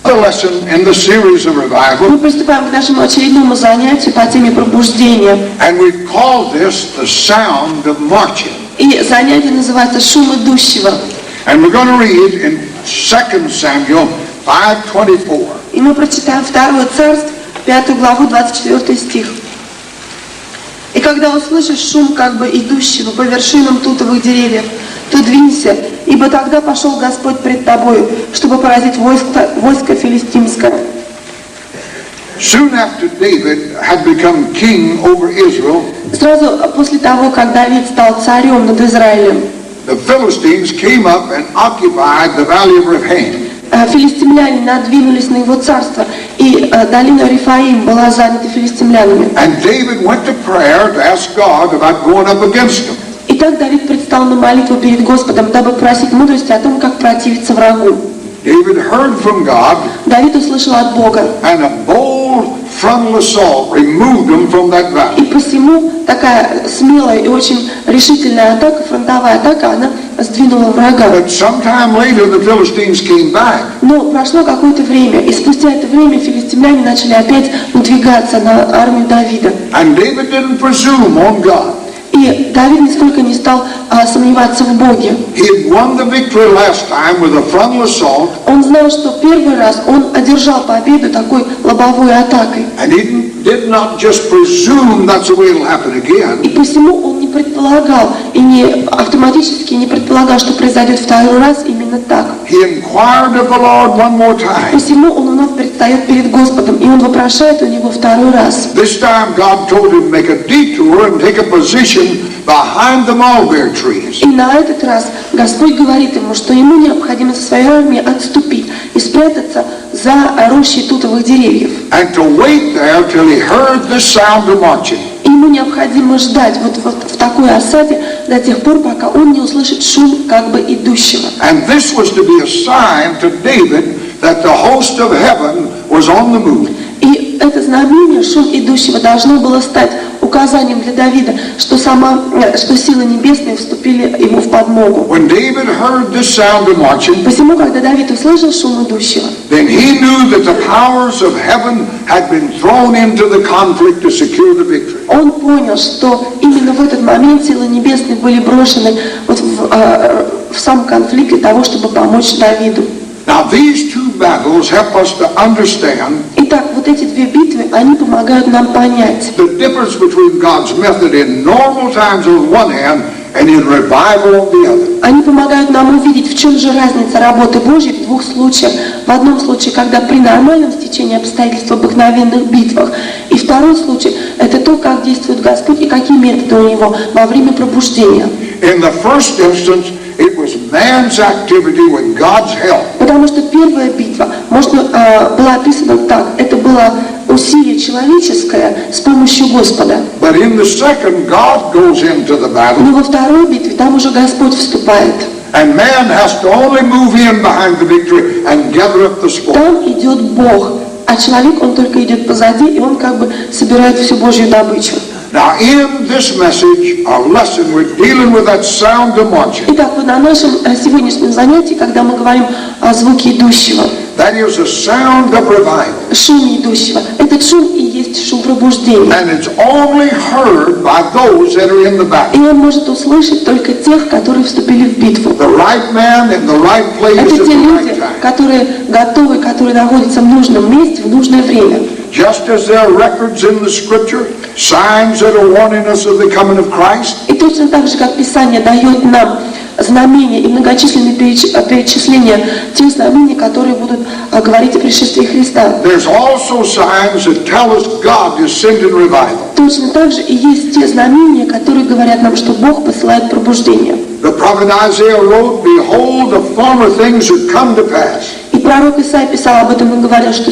Мы приступаем к нашему очередному занятию по теме пробуждения. И занятие называется «Шум идущего». И мы прочитаем 2 Царств, 5 главу, 24 стих. «И когда услышишь шум как бы идущего по вершинам тутовых деревьев, то двинься, ибо тогда пошел Господь пред тобою, чтобы поразить войско филистимское». Сразу после того, как Давид стал царем над Израилем, филистимляне надвинулись на его царство, и долина Рифаим была занята филистимлянами. И так Давид предстал на молитву перед Господом, дабы просить мудрости о том, как противиться врагу. Давид услышал от Бога. И посему такая смелая и очень решительная атака, фронтовая атака, она сдвинула врага. Но прошло какое-то время, и спустя это время филистимляне начали опять надвигаться на армию Давида. И Давид нисколько не стал сомневаться в Боге. Он знал, что первый раз он одержал победу такой лобовой атакой. И посему он не предполагал, и не автоматически не предполагал, что произойдет второй раз именно так. Посему он вновь предстает перед Господом, и он вопрошает у него второй раз. И на этот раз Господь говорит ему, что ему необходимо со своей армией отступить и спрятаться за рощей тутовых деревьев. И ему необходимо ждать вот в такой осаде до тех пор, пока он не услышит шум как бы идущего. И это знамение, шум идущего, должно было стать указанием для Давида, что силы небесные вступили ему в подмогу. Посему, когда Давид услышал шум идущего, он понял, что именно в этот момент силы небесные были брошены вот в сам конфликт для того, чтобы помочь Давиду. Итак, вот эти две битвы, они помогают нам понять Они помогают нам увидеть, в чем же разница работы Божьей в двух случаях. В одном случае, когда при нормальном стечении обстоятельств в обыкновенных битвах. И второй случай, это то, как действует Господь и какие методы у Него во время пробуждения. Потому что первая битва была описана так. Это было усилие человеческое с помощью Господа. Но во второй битве там уже Господь вступает. Там идет Бог, а человек, он только идет позади, и он как бы собирает всю Божью добычу. Итак, на нашем сегодняшнем занятии, когда мы говорим о звуке идущего, шум идущего, этот шум и есть шум пробуждения. И он может услышать только тех, которые вступили в битву. Это те люди, которые готовы, которые находятся в нужном месте, в нужное время. Just as there are records in the Scripture, signs that are warning us of the coming of Christ. И точно так же, как Писание дает нам знамения и многочисленные перечисления тех знамений, которые будут говорить о пришествии Христа. There's also signs that tell us God is sending revival. Точно так же и есть те знамения, которые говорят нам, что Бог посылает пробуждение. The prophet Isaiah wrote, "Behold, the former things have come to pass." И пророк Исаия писал об этом и говорил, что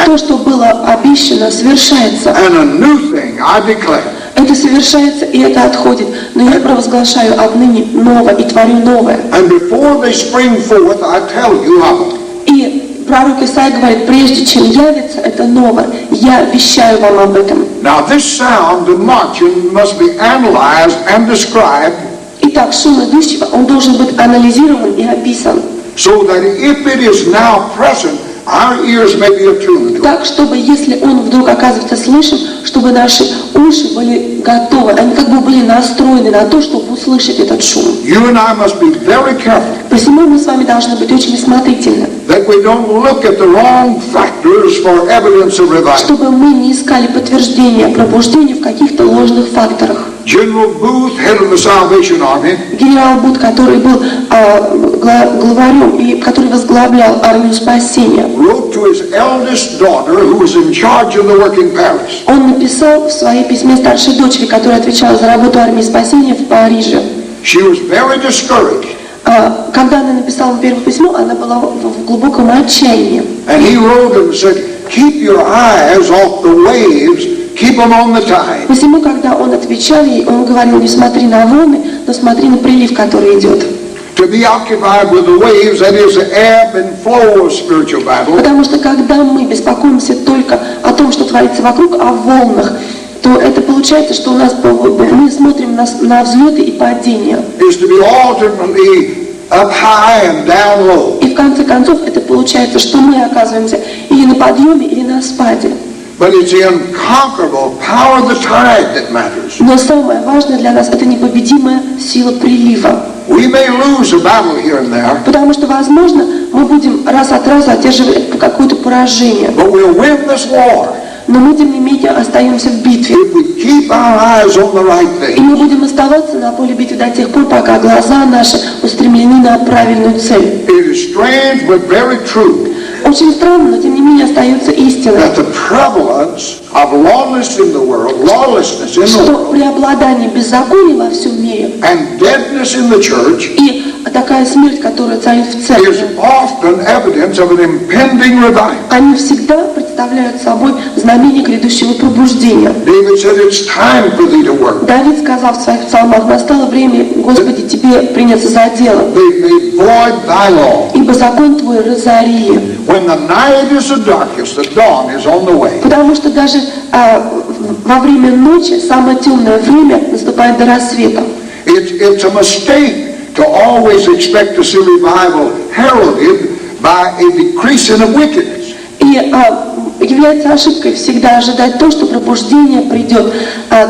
то, что было обещано, совершается. Это совершается и это отходит. Но я провозглашаю отныне новое и творю новое. И пророк Исаия говорит, прежде чем явится это новое, я вещаю вам об этом. Итак, шум идущего, он должен быть анализирован и описан. So that if it is now present, our ears may be attuned to it. Так, чтобы, если он вдруг оказывается слышен, чтобы наши уши были готовы, они как бы были настроены на то, чтобы услышать этот шум. You and I must be very careful Посему мы с вами должны быть очень осмотрительны, that we don't look at the wrong factors for evidence of revival. чтобы мы не искали подтверждения пробуждения в каких-то ложных факторах. General Booth, head of the Salvation Army, Генерал Бут, который был главарем и который возглавлял армию спасения, wrote to his eldest daughter, who was in charge of the work in Paris. он написал в своей письме старшей дочери, которая отвечала за работу армии спасения в Париже. She was very discouraged. Когда она написала ему первое письмо, она была в глубоком отчаянии. And he wrote and said, keep your eyes off the waves, keep them on the tide. Посему, когда он отвечал ей, он говорил: не смотри на волны, но смотри на прилив, который идет. To be occupied with the waves, that is the ebb and flow of spiritual battle. Потому что когда мы беспокоимся только о том, что творится вокруг, о волнах, то это получается, что у нас мы смотрим на взлеты и падения. Is to be alternately up high and down low. И в конце концов это получается, что мы оказываемся или на подъеме, или на спаде. But it's the unconquerable power of the tide that matters. Но самое важное для нас — это непобедимая сила прилива. We may lose a battle here and there, Потому что, возможно, мы будем раз от раза одерживать какое-то поражение. but we'll win this war Но мы, тем не менее, остаемся в битве. if we keep our eyes on the right И мы thing. будем оставаться на поле битвы до тех пор, пока глаза наши устремлены на правильную цель. It is strange but very true Очень странно, но тем не менее остается истиной, that the prevalence of lawlessness in the world, что преобладание беззакония во всем мире and deadness in the church и такая смерть, которая царит в is церкви, often evidence of an impending revival. они всегда представляют собой знамение грядущего пробуждения. David said, it's time for thee to work. Давид сказал в своих псалмах: настало время, Господи, тебе приняться за дело, They made void thy law. ибо закон твой разорили. When the night is the darkest, the dawn is on the way. Потому что даже во время ночи, самое темное время, наступает до рассвета. It's a mistake to always expect to see revival heralded by a decreasing of wickedness. И является ошибкой всегда ожидать то, что пробуждение придет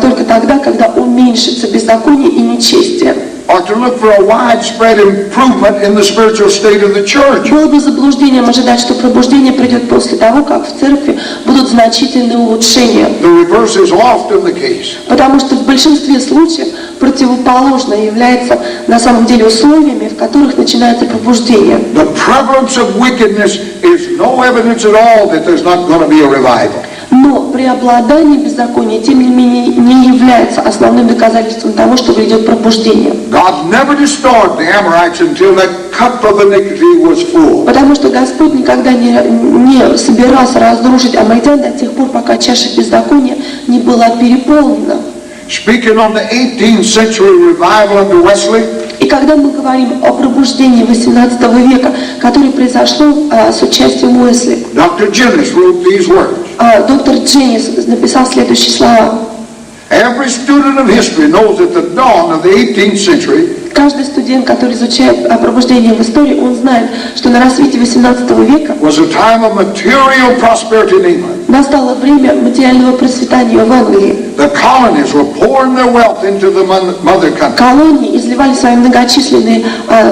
только тогда, когда уменьшится беззаконие и нечестие. Or to look for a widespread improvement in the spiritual state of the church. Было бы заблуждением ожидать, что пробуждение придет после того, как в церкви будут значительные улучшения. The reverse is often the case. Потому что в большинстве случаев противоположное является на самом деле условиями, в которых начинается пробуждение. The prevalence of wickedness is no evidence at all that there's not going to be a revival. Но преобладание беззакония, тем не менее, не является основным доказательством того, что грядет пробуждение. God never destroyed the Amorites until that cup of iniquity was full. Потому что Господь никогда не собирался разрушить аммонитян до тех пор, пока чаша беззакония не была переполнена. Speaking on the 18th century revival under Wesley, И когда мы говорим о пробуждении XVIII века, которое произошло с участием Уэсли, Dr. Jennings wrote these words. доктор Дженнис написал следующие слова. Every student of history knows that the dawn of the 18th century Каждый студент, который изучает пробуждение в истории, он знает, что на рассвете XVIII века was a time of material prosperity in England. настало время материального процветания в Англии. The colonies were pouring their wealth into the mother country. Колонии изливали свои многочисленные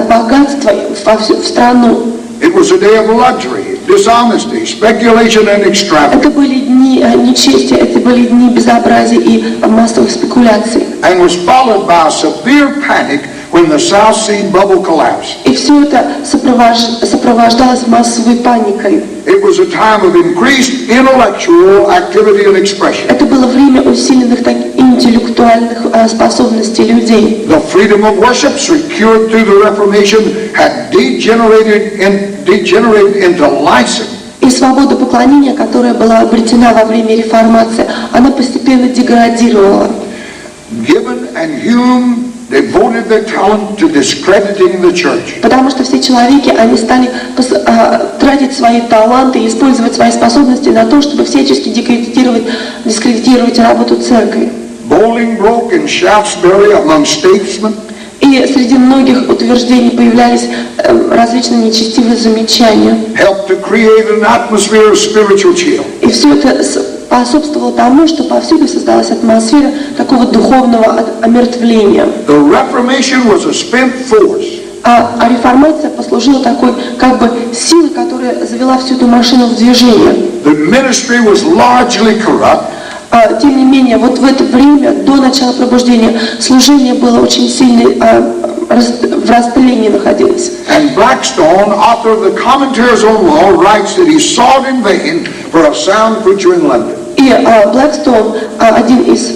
богатства в страну. It was a day of luxury, dishonesty, speculation and extravagance. Это были дни нечестия, это были дни безобразия и массовых спекуляций. And was followed by a severe panic when the South Sea bubble collapsed. И все это сопровождалось массовой паникой. It was a time of increased intellectual activity and expression. Это было время усиленных интеллектуальных способностей людей. The freedom of worship secured through the Reformation had degenerated into license. И свобода поклонения, которая была обретена во время реформации, она постепенно деградировала. Gibbon and Hume devoted their talent to discrediting the church. Потому что все человеки, они стали тратить свои таланты и использовать свои способности на то, чтобы всячески дискредитировать работу церкви. Bolingbroke and Shaftesbury among statesmen. И И среди многих утверждений появлялись различные нечестивые замечания. helped to create an atmosphere of spiritual chill. И все это способствовало тому, что повсюду создалась атмосфера такого духовного омертвления. The Reformation was a spent force. А реформация послужила такой как бы силой, которая завела всю эту машину в движение. The ministry was largely corrupt. Тем не менее, вот в это время, до начала пробуждения, служение было очень сильно в растлении находилось. And Blackstone, author of the commentaries on law, writes that he sought in vain for a sound preacher in London. И Блэкстоун, один из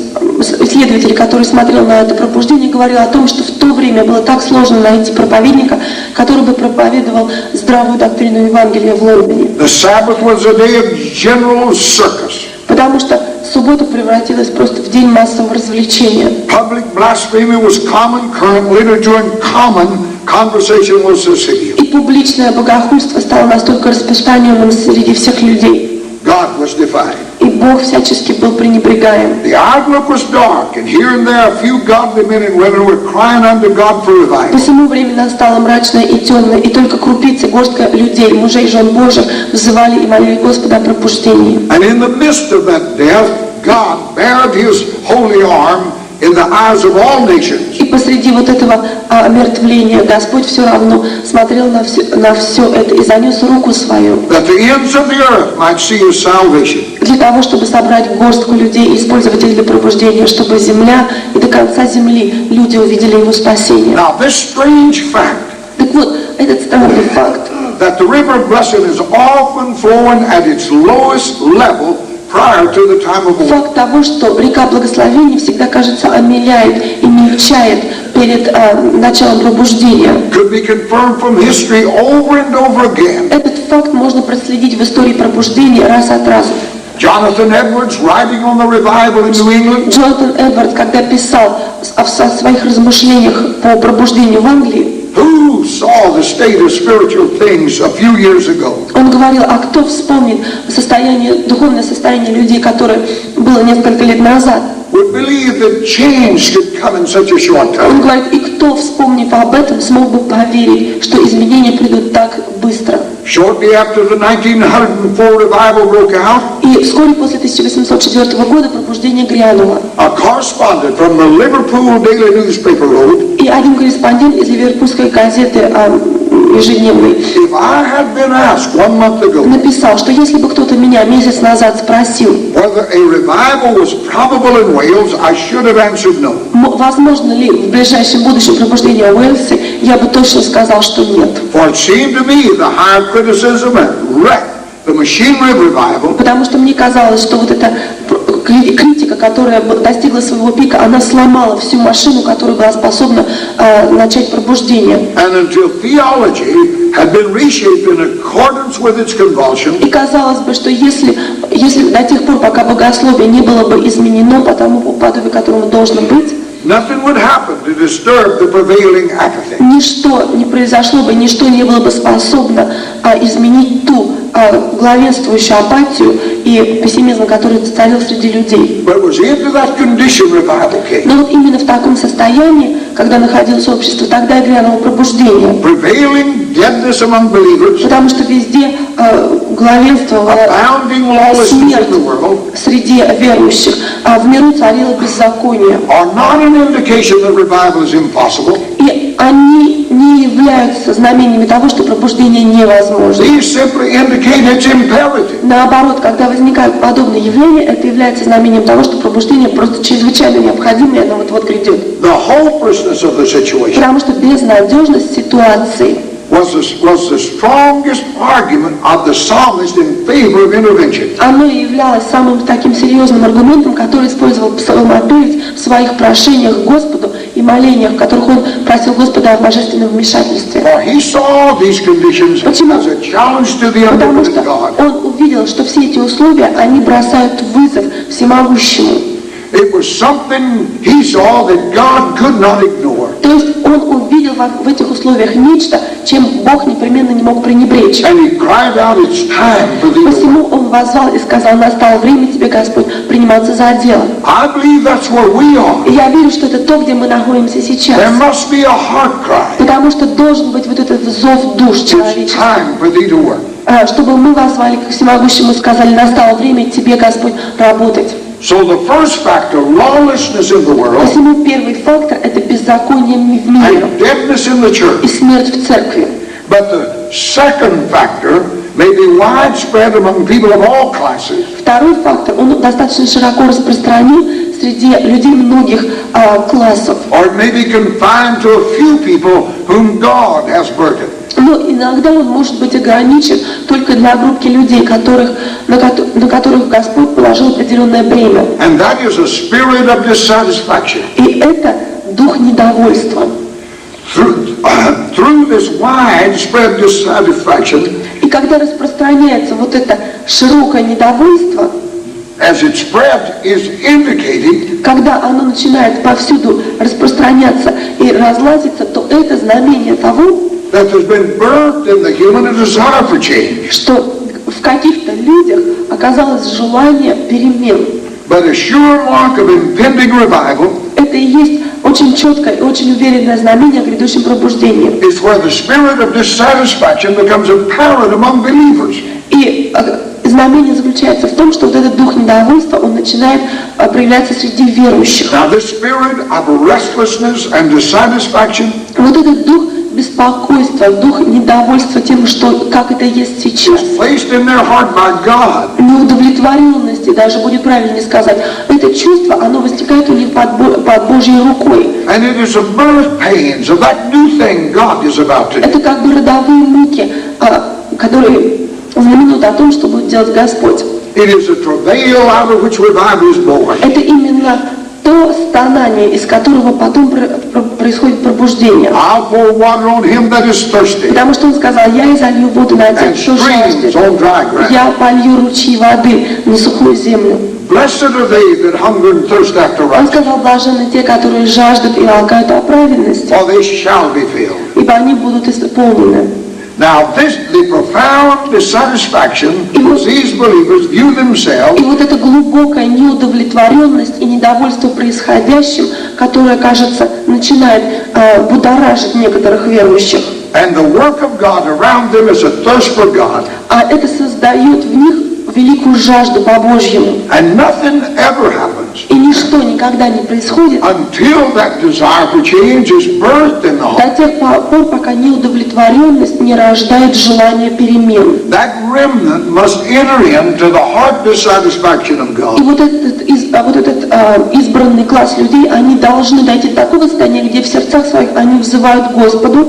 исследователей, который смотрел на это пробуждение, говорил о том, что в то время было так сложно найти проповедника, который бы проповедовал здравую доктрину Евангелия в Лондоне. The Sabbath was a day of general circus. Потому что суббота превратилась просто в день массового развлечения. Public blasphemy was common, current literature and common conversation was Cecilia. И публичное богохульство стало настолько распространенным среди всех людей. God was defied. И Бог всячески был пренебрегаем. The outlook was dark, and here and there a few godly men and women were crying unto God for revival. Посему время настало мрачное и темное, и только крупицы, горстка людей, мужей и жен Божьих, взывали и молили Господа о пробуждении. And in the midst of that death, God bared His holy arm in the eyes of all nations. И посреди вот этого омертвления Господь все равно смотрел на все это и занес руку свою. That the ends of the earth might see His salvation. Для того, чтобы собрать горстку людей и использовать их для пробуждения, чтобы земля и до конца земли люди увидели Его спасение. Now this strange fact, Так вот, этот странный факт, that the river of blessing is often flowing at its lowest level prior to the time of war. факт того, что река благословения всегда, кажется, омеляет и мельчает перед началом пробуждения. Could be confirmed from history over and over again. Этот факт можно проследить в истории пробуждения раз от раза. Jonathan Edwards, writing on the revival in New England, Джонатан Эдвардс, когда писал о своих размышлениях по пробуждению в Англии, who saw the state of spiritual things a few years ago? он говорил, а кто вспомнит духовное состояние людей, которое было несколько лет назад? Would believe that change could come in such a short Он time. говорит, и кто, вспомнив об этом, смог бы поверить, что изменения придут так быстро? Shortly after the 1904 revival broke out, И вскоре после 1804 года пробуждение грянуло. a correspondent from the Liverpool Daily Newspaper wrote, И один корреспондент из ливерпульской газеты ежедневной if I had been asked 1 month ago написал, что если бы кто-то меня месяц назад спросил, whether a revival was probable in Wales, I should have answered no. возможно ли в ближайшем будущем пробуждение в Уэльсе, я бы точно сказал, что нет. For it seemed to me the higher criticism had wrecked the machinery of revival, Потому что мне казалось, что вот эта критика, которая достигла своего пика, она сломала всю машину, которая была способна начать пробуждение. and until theology had been reshaped in accordance with its convulsion, И казалось бы, что если до тех пор, пока богословие не было бы изменено по тому упаду, которому должно быть, nothing would happen to disturb the prevailing apathy. ничто не произошло бы, ничто не было бы способно изменить ту главенствующую апатию и пессимизм, который царил среди людей. But it was into that condition revival came. Но вот именно в таком состоянии, когда находилось общество, тогда и грянуло пробуждение. Prevailing deadness among believers, Потому что везде главенствовала abounding lawlessness смерть in the world, среди верующих, а в миру царило беззаконие. are not an indication that revival is impossible. И они не являются знамениями того, что пробуждение невозможно. These simply indicate its imperative. Наоборот, когда возникают подобные явления, это является знамением того, что пробуждение просто чрезвычайно необходимо, и оно вот-вот грядет. The hopelessness of the situation Потому что безнадежность ситуации was the strongest argument of the psalmist in favor of intervention. оно и являлось самым таким серьезным аргументом, который использовал псалмопевец в своих прошениях к Господу и молениях, в которых он просил Господа о божественном вмешательстве. For he saw these conditions Почему? as a challenge to the Потому omnipotent что God. он увидел, что все эти условия, они бросают вызов всемогущему. It was something he saw that God could not ignore. То есть он увидел в этих условиях нечто, чем Бог непременно не мог пренебречь. And he cried out, "It's time for thee to Посему work." он воззвал и сказал: настало время тебе, Господь, приниматься за дело. I believe that's where we are. И я верю, что это то, где мы находимся сейчас. There must be a heart cry. Потому что должен быть вот этот зов душ It's человеческих. time for thee to work. Чтобы мы воззвали к Всемогущему и сказали: настало время тебе, Господь, работать. So the first factor, lawlessness in the world, Посему первый фактор – это беззаконие в мире and deadness in the и church. смерть в церкви. But the second factor may be widespread among people of all classes. Второй фактор, он достаточно широко распространен среди людей многих классов. Or it may be confined to a few people whom God has burdened. Но иногда он может быть ограничен только для группки людей, на которых Господь положил определенное бремя. And that is a spirit of dissatisfaction. И это дух недовольства. Through this widespread dissatisfaction, И когда распространяется вот это широкое недовольство, as its spread is indicating, когда оно начинает повсюду распространяться и разлазиться, то это знамение того, that there's been birthed in the human a desire for change. что в каких-то людях оказалось желание перемен. But a sure mark of impending revival Это и есть очень четкое и очень уверенное знамение о грядущем пробуждении. is where the spirit of dissatisfaction becomes apparent among believers. И знамение заключается в том, что вот этот дух недовольства, он начинает проявляться среди верующих. Now this spirit of restlessness and dissatisfaction Вот этот дух беспокойства, дух недовольства тем, что как это есть сейчас, placed in their heart by God. неудовлетворенности, даже будет правильнее сказать, это чувство, оно возникает у них под Божьей рукой. And it is the birth pains of that new thing God is about to do. Это как бы родовые муки, которые знаменуют о том, что будет делать Господь. It is a travail out of which revival is born. Это именно то стонание, из которого потом происходит пробуждение. I'll pour water on him that is thirsty, Потому что он сказал: я изолью воду на тех, and кто streams жаждет. on dry ground. Я полью ручьи воды на сухую землю. Blessed are they that hunger and thirst after Он righteousness, сказал: блаженны те, которые жаждут и алкают о праведности, for they shall be filled. ибо они будут исполнены. Now the profound dissatisfaction these believers view themselves И вот эта глубокая неудовлетворенность и недовольство происходящим, которое, кажется, начинает будоражить некоторых верующих. and the work of God around them is a thirst for God. А это создает в них великую жажду по Божьему. And nothing ever happens И ничто никогда не происходит until that desire for change is birthed in the heart. до тех пор, пока неудовлетворенность не рождает желание перемен. That remnant must enter into the heart dissatisfaction of И God. вот этот избранный класс людей, они должны дойти до такого состояния, где в сердцах своих они взывают Господу,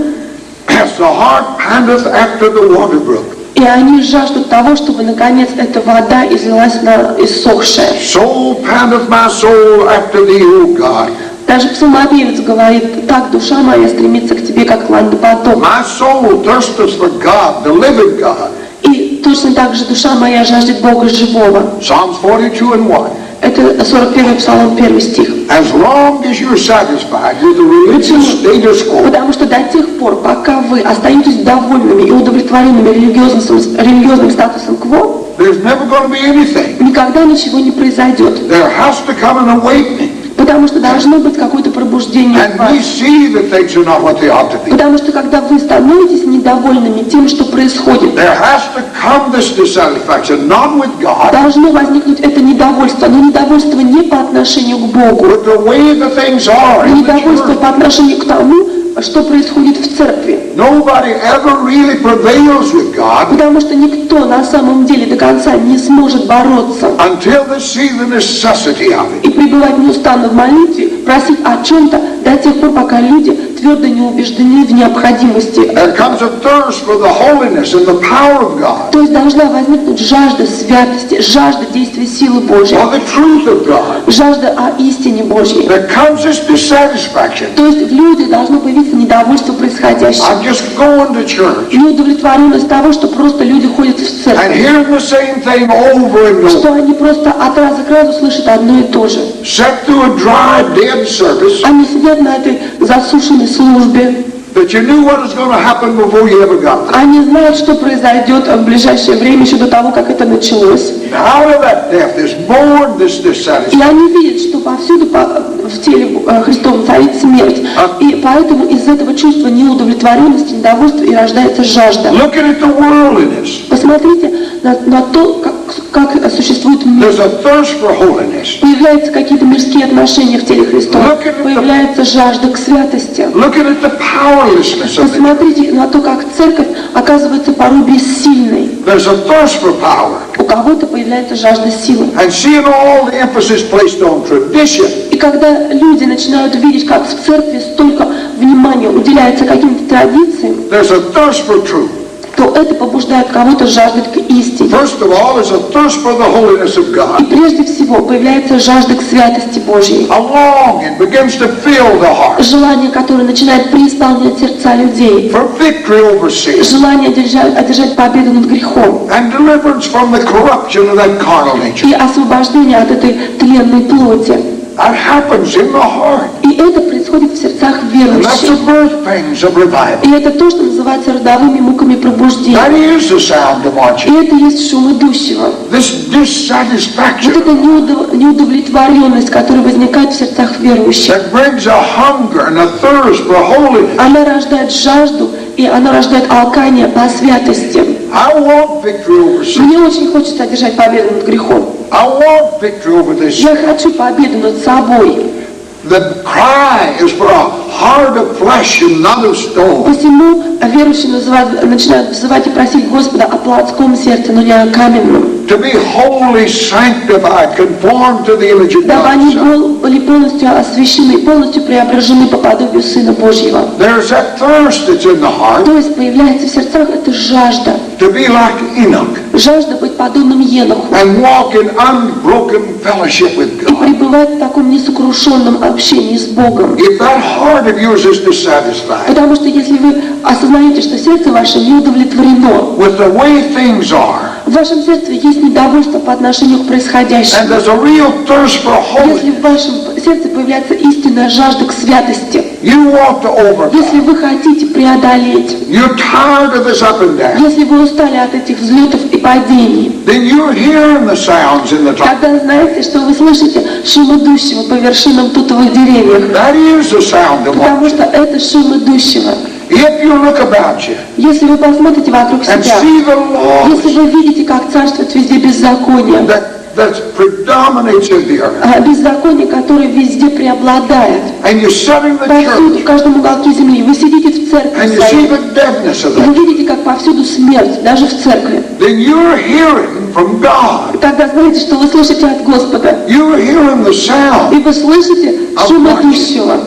As the heart panteth after the water brook, и они жаждут того, чтобы наконец эта вода излилась на иссохшее. so panteth my soul after thee, O God. Даже псалмопевец говорит: так душа моя стремится к тебе, как лань на поток. My soul thirsteth for God, the living God. И точно так же душа моя жаждет Бога живого. Psalms 42:1. Это 41 Псалом, 1 стих. As long as you're satisfied with the religious status quo, Потому что до тех пор, пока вы остаетесь довольными и удовлетворенными религиозным статусом кво, there's never going to be anything. никогда ничего не произойдет. There has to come an awakening. Потому что должно быть какое-то пробуждение в And вас. we see that things are not what they ought to be. Потому что когда вы становитесь недовольными тем, что происходит, There has to come this dissatisfaction, not with God, должно возникнуть это недовольство. Но недовольство не по отношению к Богу, but the way the things are in the недовольство church. по отношению к тому, что происходит в церкви. Nobody ever really prevails with God Потому что никто на самом деле до конца не сможет бороться until they see the necessity of it. и пребывать неустанно в молитве, просить о чем-то до тех пор, пока люди твердо не убеждены в необходимости. There comes a thirst for the holiness and the power of God. То есть должна возникнуть жажда святости, жажда действия силы Божьей, For the truth of God. жажда о истине Божьей. There comes this dissatisfaction. То есть в людях должно появиться недовольство происходящим, I'm just going to church неудовлетворенность того, что просто люди ходят в and церковь, hearing the same thing over and over. что они просто от раза к разу слышат одно и то же. Sat through a dry, dead service Они сидят на этой засушенной службе, that you knew what was going to happen before you ever got there. они знают, что произойдет в ближайшее время, еще до того, как это началось. And out of that death is born this И dissatisfaction. они видят, что повсюду в теле Христовом царит смерть. И поэтому из этого чувства неудовлетворенности, недовольства и рождается жажда. Looking at the worldliness, Посмотрите на то, как существует мир. there's a thirst for holiness. Появляются какие-то мирские отношения в теле Христова. Появляется жажда к святости. Looking at the powerlessness of it. Посмотрите на то, как церковь оказывается порой бессильной. There's a thirst for power. У кого-то появляется жажда силы. And seeing all the emphasis placed on tradition, И когда люди начинают видеть, как в церкви столько внимания уделяется каким-то традициям, there's a thirst for truth. то это побуждает кого-то жаждать к истине. First of all, there's a thirst for the holiness of И God. прежде всего появляется жажда к святости Божьей. A longing begins to fill the heart Желание, которое начинает преисполнять сердца людей. for victory over sin Желание одержать победу над грехом. and deliverance from the corruption of that carnal nature. И освобождение от этой тленной плоти. That happens in the heart. И это происходит в сердцах And that's the верующих. birth pangs of revival. И это то, что называется родовыми муками That пробуждения. is the sound of И marching. это есть шум идущего. This Вот dissatisfaction эта неудовлетворенность, которая возникает в сердцах верующих, that brings a hunger and a thirst for holiness. она рождает жажду, и она рождает алкание по святости. I want victory over sin. Мне очень хочется одержать победу над грехом. I want victory over this Я sin. хочу победу над собой. The cry is for a heart of flesh and not of stone. Посему верующие начинают взывать и просить Господа о плотском сердце, но не о каменном. To be wholly sanctified, conformed to the image of Дабы они God. были полностью освящены, полностью преображены по подобию Сына Божьего. There's that thirst that's in the heart То есть появляется в сердцах эта жажда. to be like Enoch Жажда быть подобным Еноху. and walk in unbroken fellowship with И God. пребывать в таком несокрушенном общении с Богом. If that heart of yours is dissatisfied Потому что если вы осознаете, что сердце ваше не удовлетворено, with the way things are, в вашем сердце есть недовольство по отношению к and происходящему, there's a real thirst for если holiness, в вашем сердце появляется истинная жажда к святости, you want to если overcome. вы хотите преодолеть, You're tired of this up and down. если вы устали от этих взлетов и падений, Then you're hearing the sounds in the top. тогда знаете, что вы слышите шум идущего по вершинам тутовых деревьев, That is the sound of потому what. что это шум идущего. If you look about you Если вы посмотрите вокруг and себя, see the laws если вы видите, как царствует везде беззаконие, that predominates in the earth, беззаконие, которое везде преобладает, and you sit in the повсюду, в church каждом уголке земли, вы сидите в церкви and you see своей, the deadness of и вы that, видите, как повсюду смерть, даже в церкви. then you're hearing from God. Тогда знаете, что вы слышите от Господа, You're hearing the sound, и вы слышите шум идущего.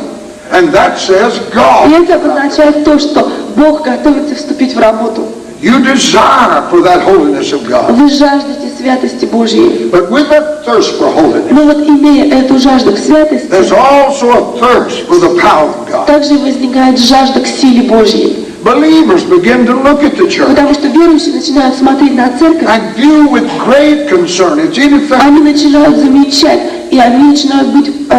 and that says И God. это обозначает то, что Бог готовится вступить в работу. You desire for that holiness of God. Вы жаждете святости Божьей. But with that thirst for holiness, Но вот имея эту жажду к святости, there's also a thirst for the power of God. также возникает жажда к силе Божьей. Believers begin to look at the church Потому что верующие начинают смотреть на церковь, and view with great concern its ineffective. они начинают замечать, и они начинают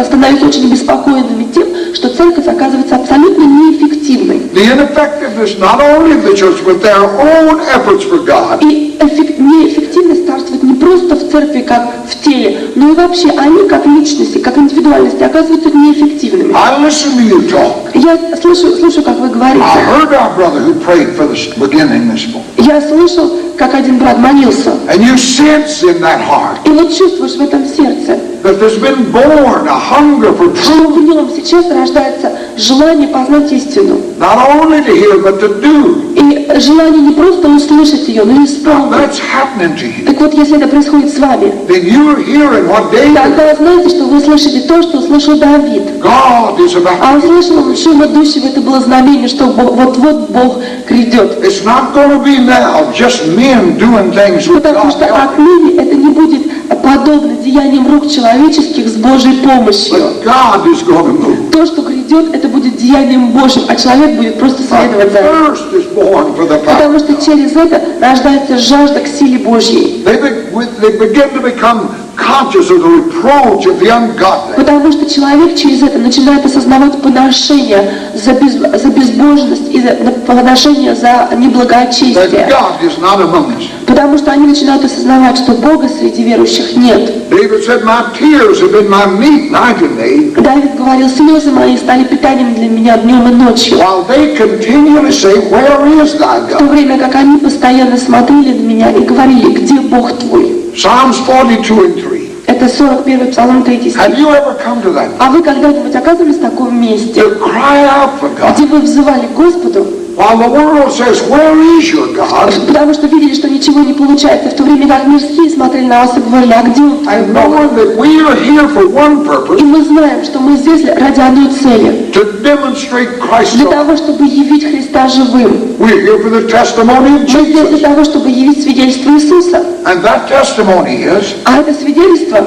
становиться очень обеспокоенными тем, что церковь оказывается абсолютно неэффективной. The ineffectiveness not only of the church, but their own efforts for God. И неэффективность царствует не просто в церкви, как в теле, но и вообще они, как личности, как индивидуальности, оказываются неэффективными. I listen to you talk. Я слушаю, как вы говорите. I heard our brother who prayed for the beginning this morning. Я слышал, как один брат молился. And you sense in that heart И вот чувствуешь в этом сердце, that there's been born a hunger for что truth, в нем сейчас рождается желание познать истину. not only to hear, but to do. И желание не просто услышать ее, но и исполнить. That's happening to you. Так вот, если это происходит с вами, then you're hearing what David. тогда знаете, что вы слышите то, что услышал Давид. God is about. А услышал он шум идущего, это было знамение, что вот-вот Бог грядет. It's not going to be now just men doing things with Потому God. что отныне это не будет подобно деяниям рук человеческих с Божьей помощью. But God is going to move. То, что грядет, это будет деянием Божьим, а человек будет просто следовать за ним. Thirst is born for the power. Потому что через это рождается жажда к силе Божьей. They begin to become conscious of the reproach of the ungodly. Потому что человек через это начинает осознавать поношение за безбожность и поношение за That неблагочестие. God is not among us. Потому что они начинают осознавать, что Бога среди верующих нет. David said, my tears have been my meat night and day. Давид говорил, слезы мои стали питанием для меня днем и ночью. While they continually say, where is thy В то God? время как они постоянно смотрели на меня и говорили, где Бог твой? Psalms 42 and 3. Это 41 Псалом 3 стих. Have you ever come to that? А вы когда-нибудь оказывались в таком месте, To cry out for God. где вы взывали к Господу, While the world says, where is your God? потому что видели, что ничего не получается, в то время как мирские смотрели на вас и говорили, а где он твой And Бог? knowing that we are here for one И purpose, мы знаем, что мы здесь ради одной цели, to demonstrate Christ's для love. того, чтобы явить Христа живым. We're here for the testimony of Мы здесь для Jesus. того, чтобы явить свидетельство Иисуса. And that testimony is, А это свидетельство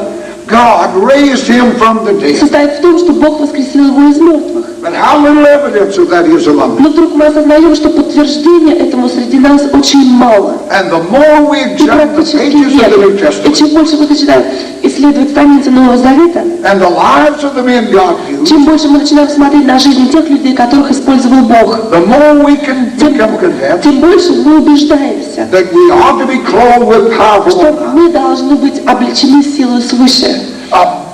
God raised him from the dead. состоит в том, что Бог воскресил его из мертвых. But how little evidence of that is among us. Но вдруг мы осознаем, что подтверждения этому среди нас очень мало. And the more we И examine the практически pages of the New нет. И Testament чем больше мы начинаем исследовать страницы Нового Завета, and the lives of the men God used, чем больше мы начинаем смотреть на жизнь тех людей, которых использовал Бог, the more we can become convinced тем больше мы убеждаемся, that we ought to be clothed with powerful что knowledge. мы должны быть облечены силой свыше.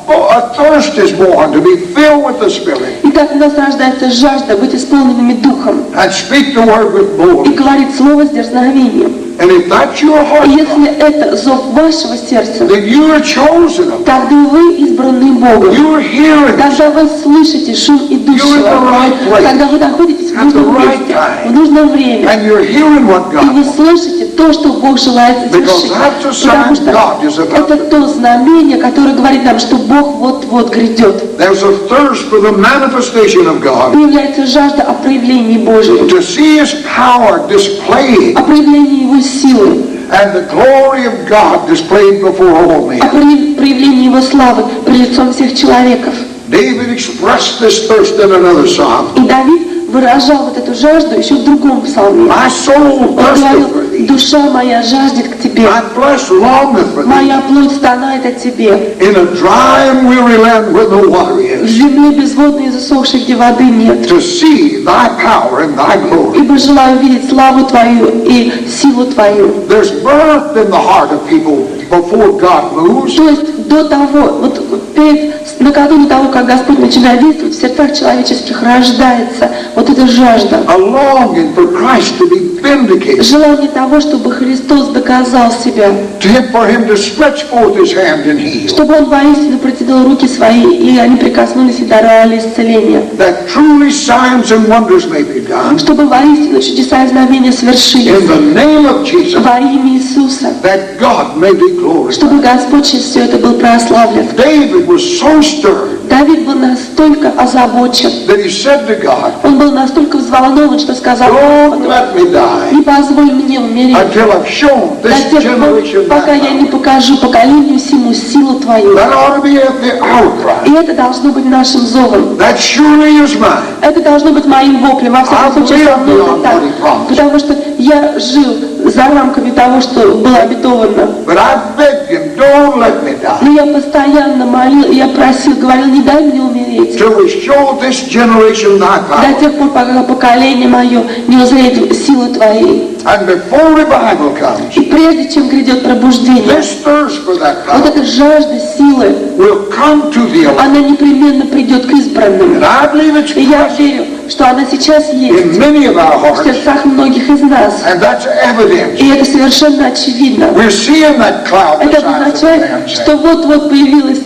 A thirst is born to be filled with the Spirit И так у нас рождается жажда быть исполненными Духом and speak the word with и boldness. говорить Слово с дерзновением. And if that's your И heart, если это зов вашего сердца, then you are chosen of God. тогда вы избранный Богом. You are hearing Когда вы слышите шум идущего, когда вы находитесь в нужном месте, в нужное время, and you're hearing what и вы God wants. слышите то, что Бог желает совершить. Потому что это то знамение, которое говорит нам, что Бог вот-вот грядет. There's a thirst for the manifestation of God, Появляется жажда о проявлении Божьем, to see His power displayed о проявлении Его силы, and the glory of God displayed before all men. о проявлении Его славы при лицом всех человеков. David expressed this thirst in another psalm. И Давид выражал вот эту жажду еще в другом псалме. My soul Он thirsteth for говорил, thee. душа моя жаждет к тебе, My flesh longeth for thee. моя плоть стонает о тебе. In a dry and weary land where no water В is. земле безводной и засохшей, где воды нет. To see thy power and thy glory. Ибо желаю видеть славу Твою и силу Твою. There's birth in the heart of people before God moves. То есть до того, вот накануне того, как Господь начинает действовать, в сердцах человеческих рождается вот эта жажда. A longing for Christ to be vindicated. Желание того, чтобы Христос доказал себя. For him to stretch forth his hand and heal. Чтобы Он воистину протянул руки свои, и они прикоснулись и даровали исцеление. That truly signs and wonders may be done. Чтобы воистину чудеса и знамения свершились. In the name of Jesus. Во имя Иисуса. That God may be glorified. Чтобы Господь через все это был прославлен. David was so stirred. Давид был настолько озабочен. That he said to God. Он был настолько взволнован, что сказал: Don't let me die. Не позволь мне умереть. Until I've shown this До тех пор, generation пока я не покажу поколению всему силу Твою. That ought to be the outcry. И это должно быть нашим зовом. That surely is mine. Это должно быть моим воплем. Во всяком случае, со мной это так. Потому что я жил за рамками того, что было обетовано. But I begged him, don't let me die. Но я постоянно молил, и я просил, говорил, не дай мне умереть. Till we show this generation thy До power. тех пор, пока поколение мое не узреет силы Твоей. And before revival comes, И прежде чем грядет пробуждение, this thirst for that вот power эта жажда силы, will come to the elect. она непременно придет к избранным. And I believe it's И я present верю, что она сейчас есть in many of our в hearts. сердцах многих из нас. And that's evidence. И это совершенно очевидно. We're seeing that cloud the Это size of a означает, man's что hand. вот-вот появляется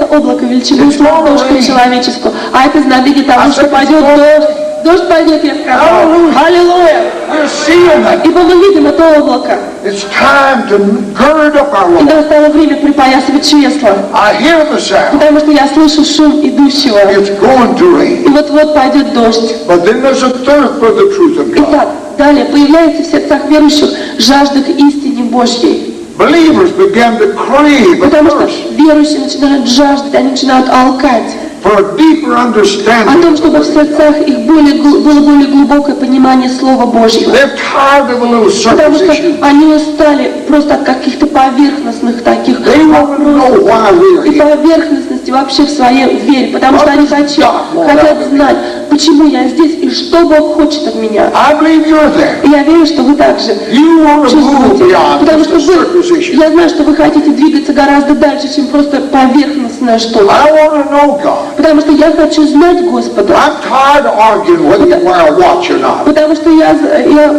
облако величиной с ладошкой человеческую. А это знамение того, что пойдет дождь. Дождь пойдет, я сказал. Аллилуйя! We're seeing seeing it. Ибо мы видим это облако. It's time to gird up our И loins. настало время припоясывать чресла. I hear the sound. Потому что я слышу шум идущего. It's going to И rain. вот-вот пойдет дождь. But then there's a thirst for the truth of God. Итак, далее появляется в сердцах верующих жажда к истине Божьей. Believers began to crave and Потому что thirst верующие начинают жаждать, они начинают алкать for a deeper о understanding. том, чтобы в сердцах их было более глубокое понимание Слова Божьего. They're tired of a little Потому surface что issue. они устали просто от каких-то поверхностных таких They want to know вопросов why we're и here. поверхностности вообще в своей вере. Потому что они хотят знать, почему я здесь и что Бог хочет от меня. I believe you're there. И я верю, что вы также You want to move чувствуете. beyond Потому just что a surface вы, issue. я знаю, что вы хотите двигаться гораздо дальше, чем просто поверхностное что-то. I want to know God. Потому что я хочу знать Господа. I'm tired of arguing whether you wear a watch or not. Потому что я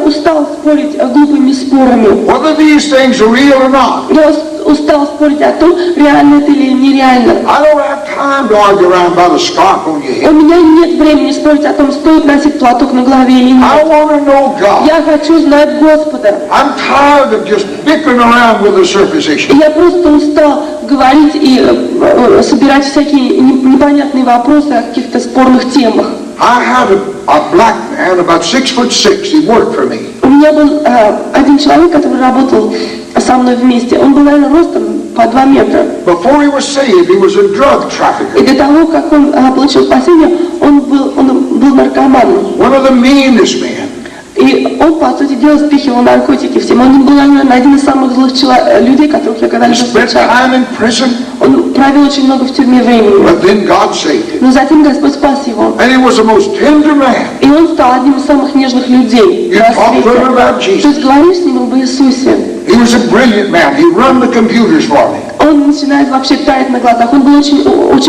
устал спорить глупыми спорами. Whether these things are real or not. Я устал спорить о том, реально это или нереально. I don't have time to argue around about a scarf on your head. У меня нет времени спорить о том, стоит носить платок на голове или I нет. want to know God. Я хочу знать Господа. I'm tired of just bickering around with a surface issue. И я просто устал говорить и собирать всякие непонятные вопросы о каких-то спорных темах. I had a black man about 6'6". He worked for me. У меня был один человек, который работал со мной вместе. Он был, наверное, ростом по 2 метра. Before he was saved, he was a drug И trafficker. до того, как он получил спасение, он был наркоманом. One of the meanest men. И он, по сути дела, спихивал наркотики всем. Он был, наверное, один из самых злых людей, которых я когда-либо Spent встречал. time in prison, Он провел очень много в тюрьме времени. but then God saved him. Но затем Господь спас его. And he was the most tender man. И он стал одним из самых нежных людей You на talk to him свете. about То есть Jesus. говоришь с ним об Иисусе. He was a brilliant man. He run the computers for me. Он начинает вообще таять на глазах. Он был очень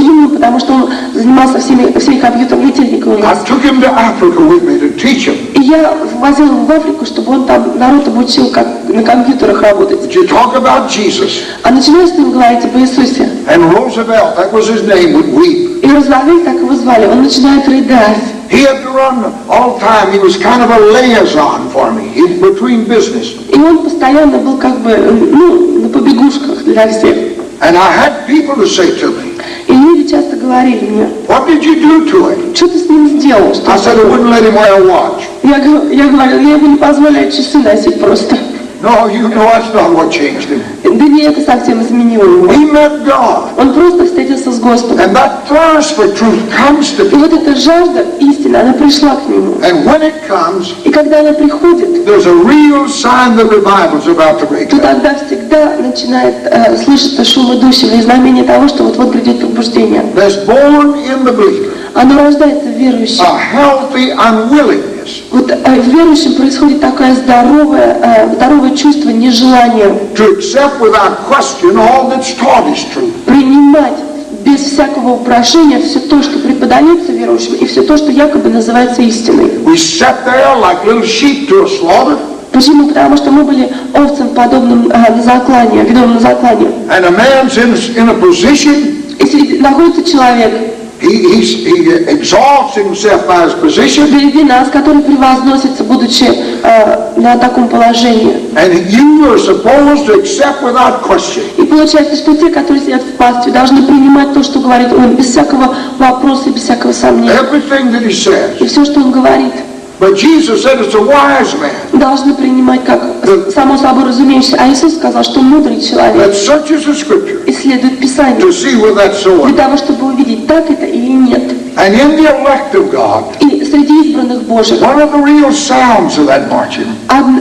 умным, потому что он занимался всеми компьютерными техниками у I нас. took him to Africa with me to teach him. И я возил его в Африку, чтобы он там народ обучил, как на компьютерах работать. But you talk about Jesus. А начинаешь с ним говорить об Иисусе. And Roosevelt, that was his name, would weep. И Рузвельт, так его звали, он начинает рыдать. He had to run all the time. He was kind of a liaison for me between business. И он постоянно был как бы, на побегушках для всех. And I had people to say to me, И люди часто говорили мне, what did you do to him? что ты с ним сделал? Что I said I wouldn't let him wear a watch. Я говорю, я ему не позволяю часы носить просто. No, you know that's not what changed him. Да не это совсем изменило его. He met God. Он просто встретился с Господом. And that thirst for truth comes to И me. вот эта жажда истины, она пришла к нему. And when it comes, И когда она приходит, there's a real sign that revival's about to break то out. тогда всегда начинает слышаться шум идущего и знамение того, что вот-вот придет пробуждение. There's born in the believer Оно рождается в верующем. a healthy unwillingness Вот в верующем происходит такое здоровое чувство нежелания to accept without question all that's taught is true. принимать без всякого упрошения все то, что преподается верующим, и все то, что якобы называется истиной. We sat there like little sheep to a slaughter, Почему? Потому что мы были овцам, подобным на заклание, ведомым на заклание. and a man's in a position, Если находится человек he exalts himself by his position, впереди нас, который превозносится, будучи на таком положении. and you are supposed to accept without question. И получается, что те, которые сидят в пастве, должны принимать то, что говорит он, без всякого вопроса и без всякого сомнения. Everything that he says. И все, что он говорит, But Jesus said it's a wise man должны принимать как само собой разумеющееся. А Иисус сказал, что мудрый that человек searches the scripture исследует Писание to see whether that's so or для not. того, чтобы увидеть, так это или нет. And in the elect of God, И среди избранных Божьих one of the real sounds of that marching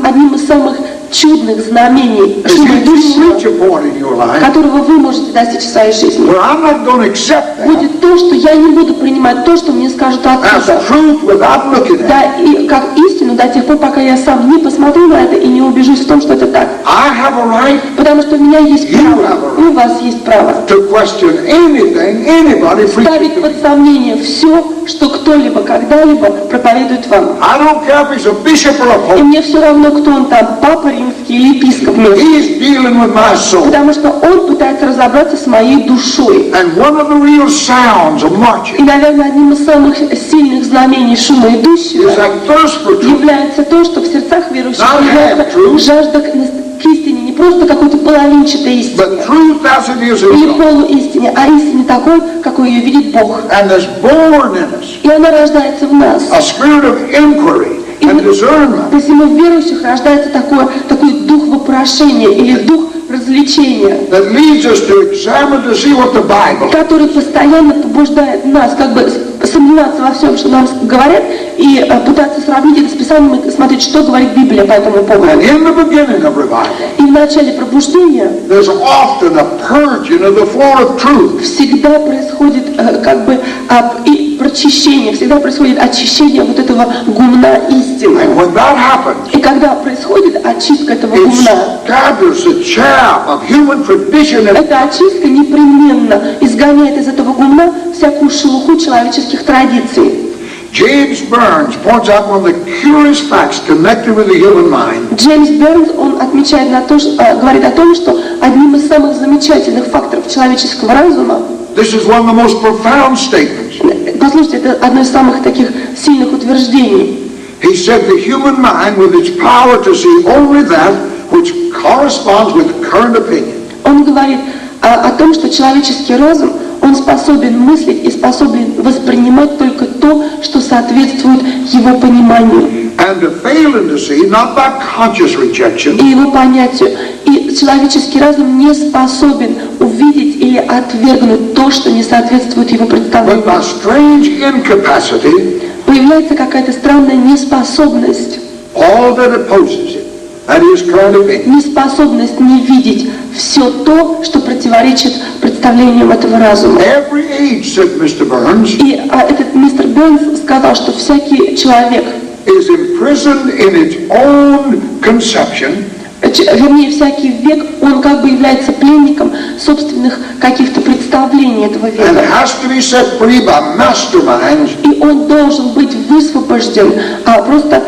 одним из самых чудных знамений is шума you do идущего, reach a point in your life которого вы можете достичь в своей жизни, where I'm not going to accept that будет то, что я не буду принимать то, что мне скажут as оттуда. truth without looking at it. Да, и как истину до тех пор, пока я сам не посмотрю на это и не убежусь в том, что это так. I have a right Потому что у меня есть You have право, a right. и у вас есть право to question anything anybody ставить preaches to под me. сомнение все, что кто-либо когда-либо проповедует вам. I don't care if he's a bishop or a И pope. мне все равно, кто он там, папа римский или епископ местный. He's dealing with my soul. Потому что он пытается разобраться с моей душой. And one of the real sounds of И, marching наверное, одним из самых сильных знамений шума идущего is that thirst for truth. является то, что в сердцах сердцах верующих появляется жажда к истине, не просто какой-то половинчатой истине или полуистине, а истине такой, какой ее видит Бог. И она рождается в нас. И посему в верующих рождается такой дух вопрошения или дух развлечения, который постоянно побуждает нас как бы сомневаться во всем, что нам говорят, и пытаться сравнить это с Писанием и смотреть, что говорит Библия по этому поводу. И в начале пробуждения всегда происходит как бы и прочищение, всегда происходит очищение вот этого гумна истины. И когда происходит очистка этого гумна, эта очистка непременно изгоняет из этого гумна всякую шелуху человеческих традиций. James Burns points out one of the curious facts connected with the human mind. Джеймс Берт, он отмечает говорит о том, что одним из самых замечательных факторов человеческого разума, this is one of the most profound statements. Послушайте, это одно из самых таких сильных утверждений. He said the human mind, with its power to see only that which corresponds with current opinion. Он говорит о том, что человеческий разум, он способен мыслить и способен воспринимать только то, что соответствует его пониманию. And to fail to see, not by conscious rejection, и его понятию. И человеческий разум не способен увидеть или отвергнуть то, что не соответствует его представлению. but by strange incapacity, Появляется какая-то странная неспособность. all that opposes it, that is current opinion. Неспособность не видеть все то, что противоречит представлениям этого разума. Every age, said Mr. Burns, И этот мистер Бернс сказал, что всякий человек, is imprisoned in its own conception, вернее, всякий век, он как бы является пленником собственных каких-то представлений этого and века. has to be set free by masterminds И он должен быть высвобожден просто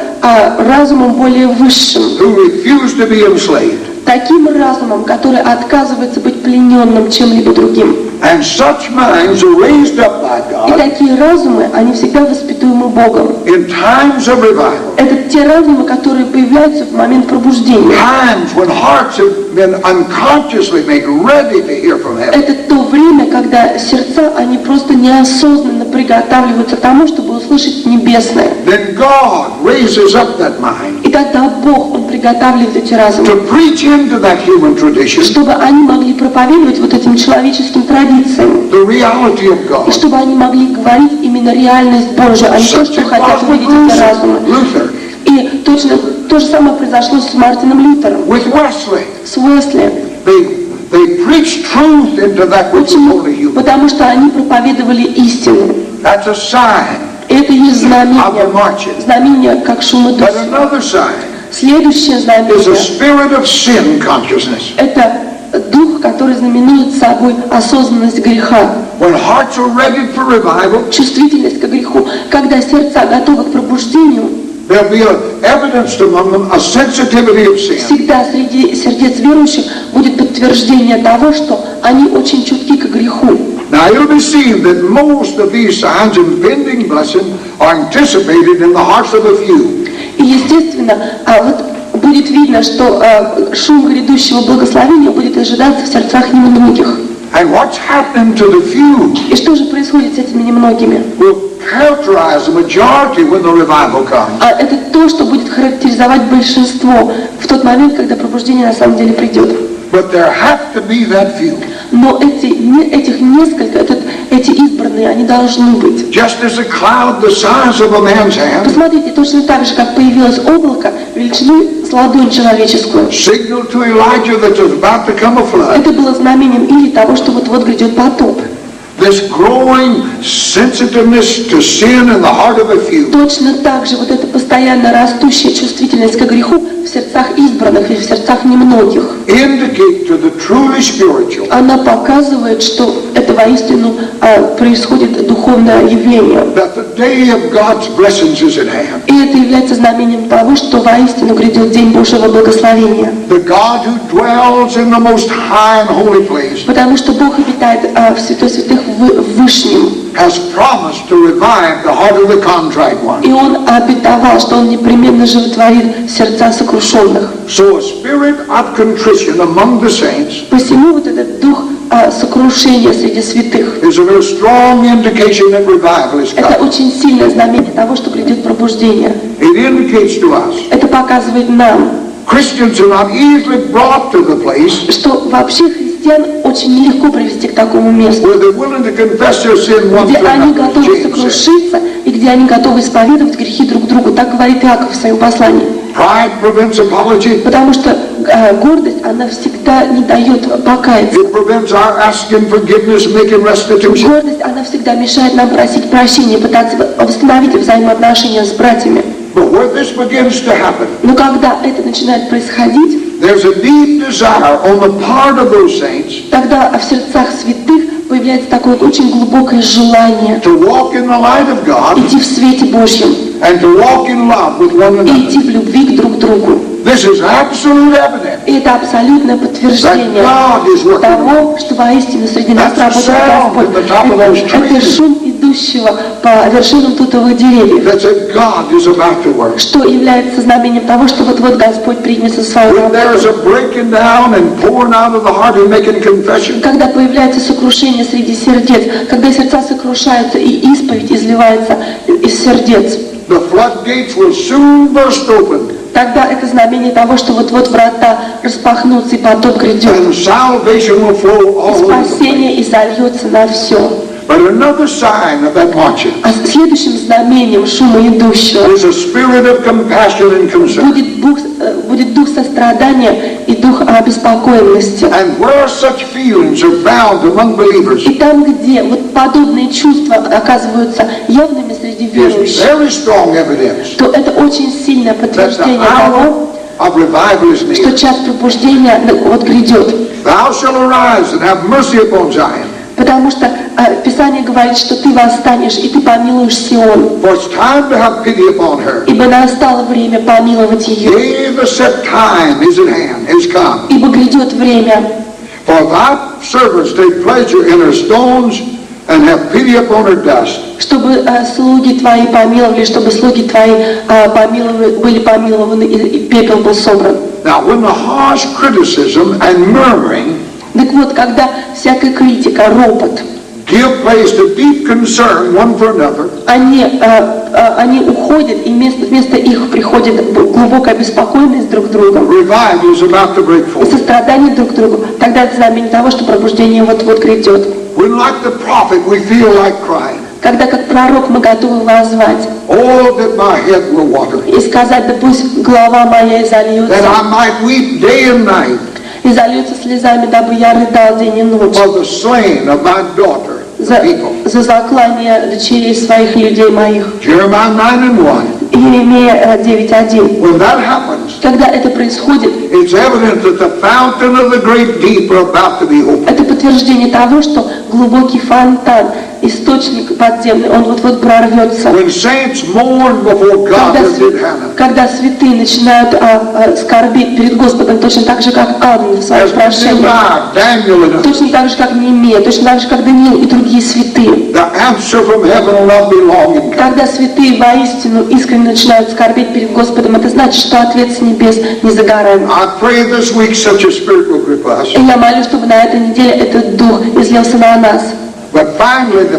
разумом более высшим. who refuse to be enslaved. Таким разумом, который отказывается быть плененным чем-либо другим. And such minds are raised up by И God такие разумы, они всегда воспитуемы Богом. in times of revival, Это те разумы, которые появляются в момент пробуждения. times when hearts have been unconsciously made ready to hear from heaven. Это то время, когда сердца, они просто неосознанно приготавливаются к тому, чтобы услышать небесное. Then God raises up that mind И тогда Бог, Он приготавливает эти разумы, to preach into that human tradition чтобы они могли проповедовать вот этим человеческим традициям. the reality of И God. чтобы они могли говорить именно реальность Божию, а не то, Such что it хотят was with увидеть эти разумы. Luther, И точно то же самое произошло с Мартином Лютером, with Wesley. с Уэсли. They preached truth into that which is Почему? only human. Потому что они проповедовали истину. That's a sign И это есть of the знамение. marching. Знамение, как шум и дух. But another sign Следующее is a знамение spirit of sin consciousness. – это дух, который знаменует собой осознанность греха, When hearts are ready for revival, чувствительность к греху. Когда сердца готовы к пробуждению, there'll be evidenced among them a sensitivity of sin. всегда среди сердец верующих будет подтверждение того, что они очень чутки к греху. Now you'll be seeing that most of these signs of impending blessing are anticipated in the hearts of a few. И естественно, вот будет видно, что шум грядущего благословения будет ожидаться в сердцах немногих. And what's happening to the few И что же происходит с этими немногими? will characterize the majority when the revival comes. А это то, что будет характеризовать большинство в тот момент, когда пробуждение на самом деле придет. But there have to be that few. Но этих несколько, эти избранные, они должны быть. Just as a cloud the size of a man's hand Посмотрите, точно так же, как появилось облако величиной с ладонь человеческую. signaled to Elijah that there's about to come a flood. Это было знамением или того, что вот-вот грядет потоп. This growing sensitiveness to sin in the heart of a few Точно так же вот эта постоянно растущая чувствительность к греху в сердцах избранных или в сердцах немногих, indicate to the truly spiritual она показывает, что это воистину происходит духовное явление. that the day of God's blessings is at hand. И это является знамением того, что воистину грядет день Божьего благословения. The God who dwells in the most high and holy place Потому что Бог обитает в святой святых в Вышнем. has promised to revive the heart of the contrite one. И Он обетовал, что Он непременно животворит сердца сокрушенных. So a spirit of contrition among the saints Посему вот этот дух сокрушения среди святых is a very strong indication that revival is — это coming. очень сильное знамение того, что придет пробуждение. It indicates to us Это показывает нам, Christians are not easily brought to the place что вообще христиан очень нелегко привести к такому месту, where they're willing to confess their sin one где to они another. готовы James said. сокрушиться и где они готовы исповедовать грехи друг другу. Так говорит Иаков в своем послании. Pride prevents apology. Потому что гордость, она всегда не дает покаяться. It prevents our asking forgiveness, making restitution. Гордость, она всегда мешает нам просить прощения, пытаться восстановить взаимоотношения с братьями. But where this begins to happen, Но когда это начинает происходить, there's a deep desire on the part of those saints тогда в сердцах святых появляется такое очень глубокое желание to walk in the light of God идти в свете Божьем and to walk in love with one и another. идти в любви к друг другу. This is absolute evidence И это абсолютное подтверждение that God is working. того, что воистину среди нас That's работает sound Господь. in the top of those Это trees. шум идущего по вершинам тутовых деревьев, That's that God is about to work. что является знамением того, что вот-вот Господь примется свою When there is работу. a breaking down and pouring out of the heart and making confession, Когда появляется сокрушение среди сердец, когда сердца сокрушаются и исповедь изливается из сердец, the floodgates will soon burst open тогда это знамение того, что вот-вот врата распахнутся и потоп грядет. and salvation will flow all over the place. Спасение и зальется на все. But another sign of that marching А следующим знамением шума идущего is a spirit of compassion and concern. будет дух сострадания и дух обеспокоенности. And where such feelings are found among believers, И там, где вот подобные чувства оказываются явными среди is верующих, very strong evidence то это очень сильное that the подтверждение hour того, of revival is что near. час пробуждения вот грядет. Thou shalt arise and have mercy upon Zion, Потому что Писание говорит, что ты восстанешь и ты помилуешь Сион. for it's time to have pity upon her. Ибо настало время помиловать ее. Yea, the set time is at hand, is come. Ибо грядет время. For thy servants take pleasure in her stones and have pity upon her dust. Чтобы слуги твои помиловали, чтобы слуги твои были помилованы, и пепел был собран. Now, when the harsh criticism and murmuring Так вот, когда всякая критика, ропот, give place to deep concern one for another, они уходят, и вместо их приходит глубокая беспокойность друг другом, revival is about to break и forth. сострадание друг к другу, тогда это знамение того, что пробуждение вот-вот грядет. When, like the prophet, we feel like crying, Когда, как пророк, мы готовы воззвать oh, that my head were watered, и сказать: да пусть голова моя that изольется, I might weep day and night и зальется слезами, дабы я рыдал день и ночь for the slain of my daughter, the people. за заклание дочерей своих людей моих. Jeremiah 9:1. Иеремия 9:1. When that happens, Когда это происходит, it's evident that the fountain of the great deep are about to be opened. это подтверждение того, что глубокий фонтан, источник подземный, он вот-вот прорвется. When saints mourn before God as did Hannah, Когда святые начинают скорбить перед Господом, точно так же, как Анна в своем as прошении, Nehemiah, Daniel, and others, точно так же, как Неемия, точно так же, как Даниил и другие святые. the answer from heaven will not be long in coming. Когда святые воистину искренне начинают скорбить перед Господом, это значит, что ответ с небес не за горами. I pray this week such a spirit will grip us. И я молю, чтобы на этой неделе этот дух излился на нас. But finally,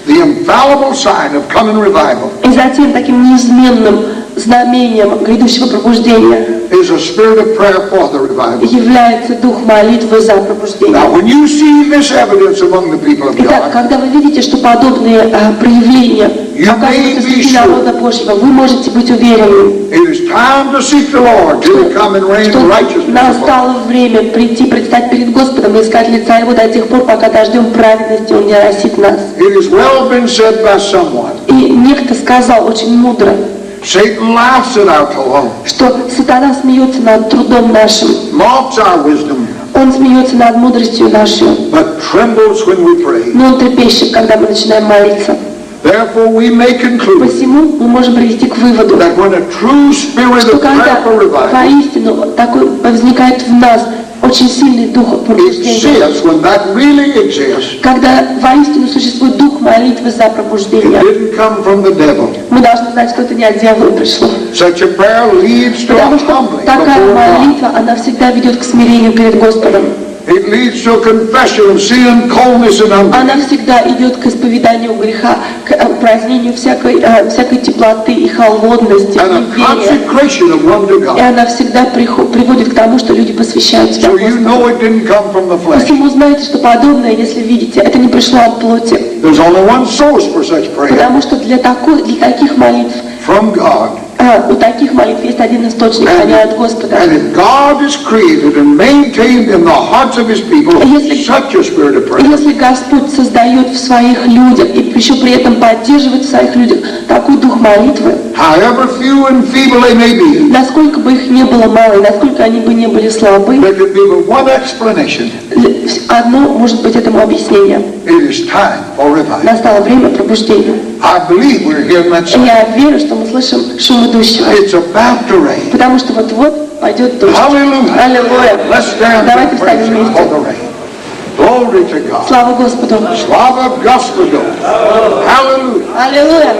the infallible sign of coming revival И затем таким неизменным знамением грядущего пробуждения is a spirit of prayer for the revival. является дух молитвы за пробуждение. Now, when you see this evidence among the people of Итак, God, когда вы видите, что подобные проявления оказываются среди народа Божьего, вы можете быть уверены, it is time to seek the Lord till He come and rain что righteousness upon us. настало время прийти, предстать перед Господом и искать лица Его до тех пор, пока дождем праведности Он не оросит нас. It has well been said by someone, И некто сказал очень мудро, Satan laughs at our toil, что сатана смеется над трудом нашим, mocks our wisdom, он смеется над мудростью нашей, but trembles when we pray. но он трепещет, когда мы начинаем молиться. Therefore, we may conclude Посему мы можем привести к выводу, that when a true spirit что of когда prayer for revival воистину такой возникает в нас очень сильный дух пробуждения. exists, when that really exists, Когда воистину существует дух молитвы за it пробуждение, didn't come from the devil. мы должны знать, что это не от дьявола пришло. Such a prayer leads to a Потому что humbling такая before God. молитва, она всегда ведет к смирению перед Господом. It leads to a confession of sin, coldness, and Она unbelief. всегда идет к исповеданию греха, к упразднению всякой теплоты и холодности, And a неверия. consecration of one to И God. она всегда приводит к тому, что люди посвящают себя So you Господу. know it didn't come from the flesh. Посему знаете, что подобное, если видите, это не пришло от плоти. There's only one source for such prayer. Потому что для таких молитв, From God. у таких молитв есть один источник, они от Господа. And if God has created and maintained in the hearts of His people such a spirit of prayer, Если Господь создает в своих людях и еще при этом поддерживает в своих людях такой дух молитвы, however few and feeble they may be, насколько бы их не было мало, и насколько они бы не были слабы, there could be but one explanation. одно может быть этому объяснение. It is time for revival. Настало время пробуждения. I believe we're hearing that И sound. я верю, что мы слышим шум идущего. It's about to rain. Потому что вот-вот пойдет дождь. Hallelujah. Аллилуйя. Let's stand Давайте and встанем praise Him вместе. for the rain. Glory to God. Слава Господу. Slava Господу. Hallelujah. Аллилуйя.